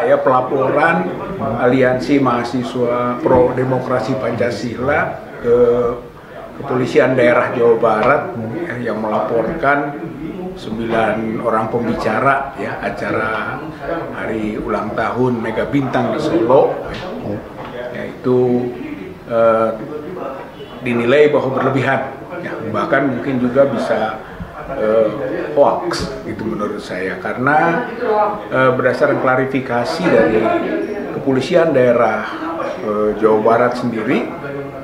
ya pelaporan Aliansi Mahasiswa Pro Demokrasi Pancasila ke Kepolisian Daerah Jawa Barat yang melaporkan 9 orang pembicara ya acara hari ulang tahun Mega Bintang di Solo, yaitu dinilai bahwa berlebihan, ya, bahkan mungkin juga bisa hoax itu menurut saya, karena berdasarkan klarifikasi dari Kepolisian Daerah Jawa Barat sendiri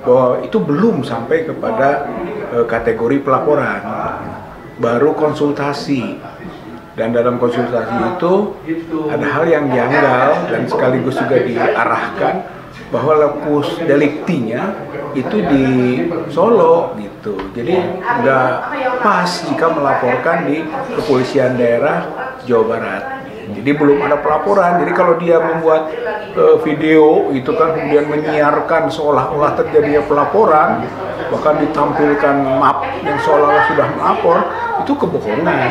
bahwa itu belum sampai kepada kategori pelaporan, baru konsultasi, dan dalam konsultasi itu ada hal yang janggal dan sekaligus juga diarahkan bahwa lokus deliktinya itu di Solo gitu, jadi nggak pas jika melaporkan di Kepolisian Daerah Jawa Barat. Jadi belum ada pelaporan. Jadi kalau dia membuat video itu kan kemudian menyiarkan seolah-olah terjadinya pelaporan, bahkan ditampilkan map yang seolah-olah sudah melapor, itu kebohongan.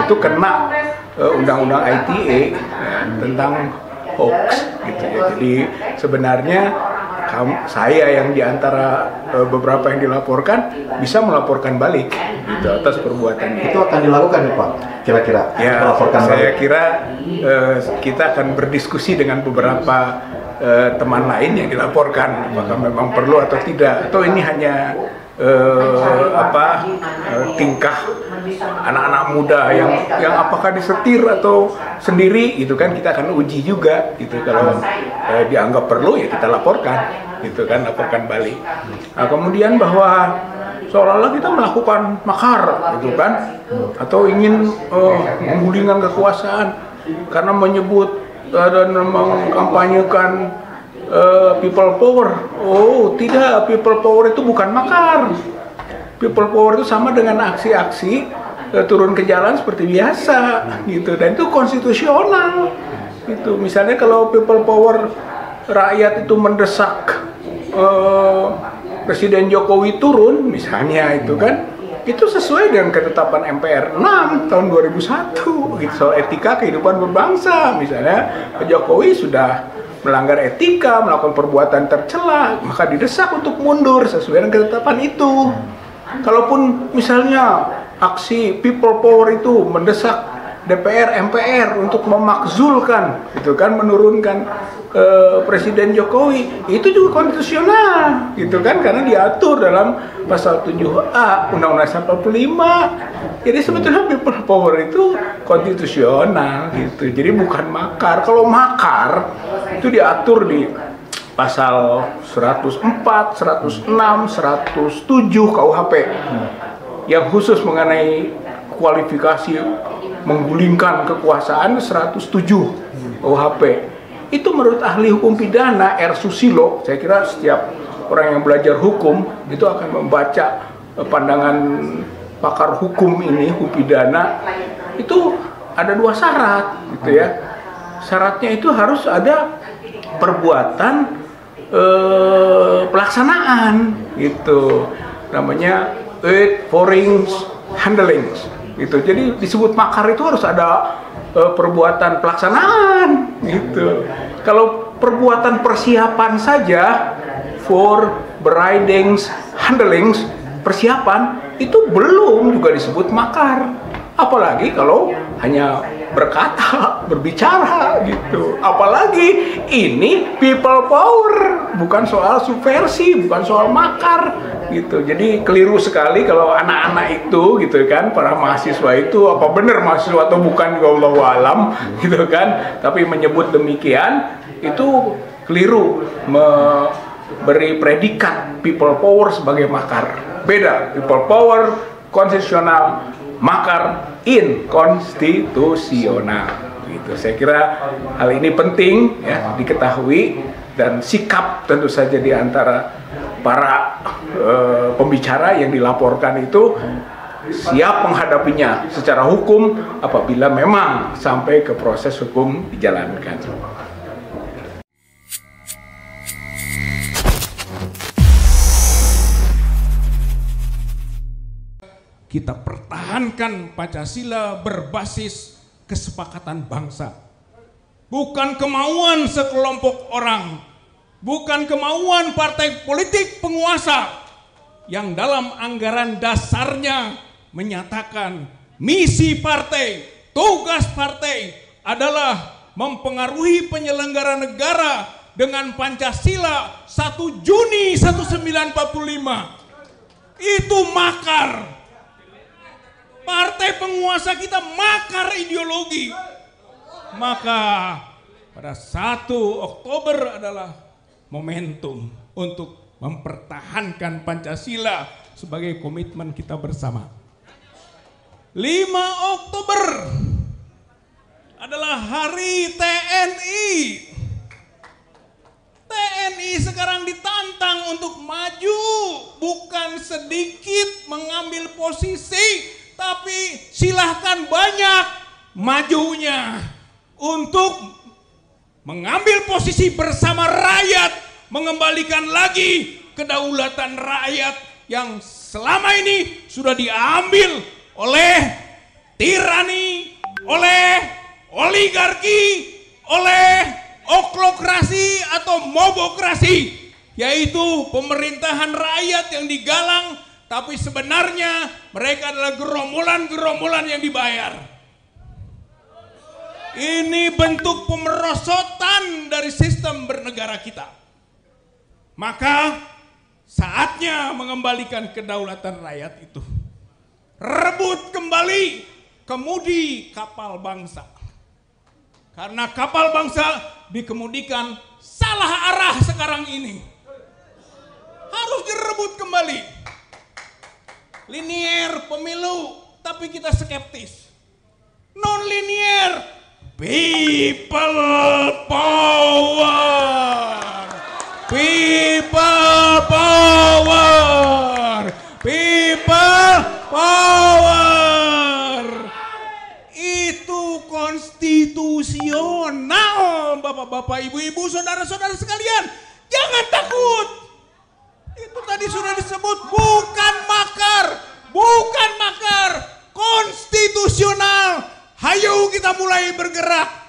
Itu kena undang-undang ITE ya, tentang hoax gitu ya. Jadi sebenarnya saya yang diantara beberapa yang dilaporkan bisa melaporkan balik gitu atas perbuatannya. Itu akan dilakukan ya Pak? Kira-kira? Ya, saya kira kita akan berdiskusi dengan beberapa teman lain yang dilaporkan, apakah memang perlu atau tidak, atau ini hanya tingkah anak-anak muda yang apakah disetir atau sendiri gitu kan, kita akan uji juga gitu. Kalau dianggap perlu ya kita laporkan gitu kan, laporkan balik. Nah, kemudian bahwa seolah-olah kita melakukan makar gitu kan, atau ingin menggulingkan kekuasaan karena menyebut dan mengkampanyekan people power. Oh tidak, people power itu bukan makar. People power itu sama dengan aksi-aksi turun ke jalan seperti biasa gitu, dan itu konstitusional gitu. Misalnya kalau people power, rakyat itu mendesak Presiden Jokowi turun misalnya, itu kan itu sesuai dengan ketetapan MPR 6 tahun 2001 gitu, soal etika kehidupan berbangsa. Misalnya Pak Jokowi sudah melanggar etika, melakukan perbuatan tercela, maka didesak untuk mundur sesuai dengan ketetapan itu. Kalaupun misalnya aksi people power itu mendesak DPR, MPR untuk memakzulkan, itu kan, menurunkan Presiden Jokowi, itu juga konstitusional, gitu kan, karena diatur dalam pasal 7A Undang-Undang 45. Jadi sebetulnya people power itu konstitusional, gitu. Jadi bukan makar. Kalau makar itu diatur di pasal 104, 106, 107 KUHP yang khusus mengenai kualifikasi menggulingkan kekuasaan, 107 KUHP. Itu menurut ahli hukum pidana R. Susilo, saya kira setiap orang yang belajar hukum itu akan membaca pandangan pakar hukum ini, hukum pidana, itu ada 2 syarat gitu ya. Syaratnya itu harus ada perbuatan pelaksanaan gitu, namanya foreign handling gitu. Jadi disebut makar itu harus ada perbuatan pelaksanaan gitu. Kalau perbuatan persiapan saja, for bereidings handlings, persiapan itu belum juga disebut makar. Apalagi kalau hanya berkata, berbicara gitu. Apalagi ini people power, bukan soal subversi, bukan soal makar gitu. Jadi keliru sekali kalau anak-anak itu gitu kan, para mahasiswa itu, apa benar mahasiswa atau bukan, wallahu alam gitu kan, tapi menyebut demikian itu keliru, memberi predikat people power sebagai makar. Beda, people power konstitusional, makar inkonstitusional gitu. Saya kira hal ini penting ya diketahui, dan sikap tentu saja di antara para pembicara yang dilaporkan itu siap menghadapinya secara hukum apabila memang sampai ke proses hukum dijalankan. Kita pertahankan Pancasila berbasis kesepakatan bangsa. bukan kemauan sekelompok orang, bukan kemauan partai politik penguasa yang dalam anggaran dasarnya menyatakan misi partai, tugas partai adalah mempengaruhi penyelenggara negara dengan Pancasila 1 Juni 1945. Itu makar. Partai penguasa kita makar ideologi. Maka pada 1 Oktober adalah momentum untuk mempertahankan Pancasila sebagai komitmen kita bersama. 5 Oktober adalah Hari TNI. TNI sekarang ditantang untuk maju, bukan sedikit mengambil posisi, tapi silahkan banyak majunya untuk mengambil posisi bersama rakyat, mengembalikan lagi kedaulatan rakyat yang selama ini sudah diambil oleh tirani, oleh oligarki, oleh oklokrasi atau mobokrasi, yaitu pemerintahan rakyat yang digalang, tapi sebenarnya mereka adalah gerombolan-gerombolan yang dibayar. Ini bentuk pemerosotan dari sistem bernegara kita. Maka saatnya mengembalikan kedaulatan rakyat itu. Rebut kembali kemudi kapal bangsa. Karena kapal bangsa dikemudikan salah arah sekarang ini. Harus direbut kembali. Linier pemilu, tapi kita skeptis. Non-linier, people power. People power. People power. Itu konstitusional, bapak-bapak, ibu-ibu, saudara-saudara sekalian. Jangan takut. Itu tadi sudah disebut, bukan makar, bukan makar, konstitusional. Hayo kita mulai bergerak.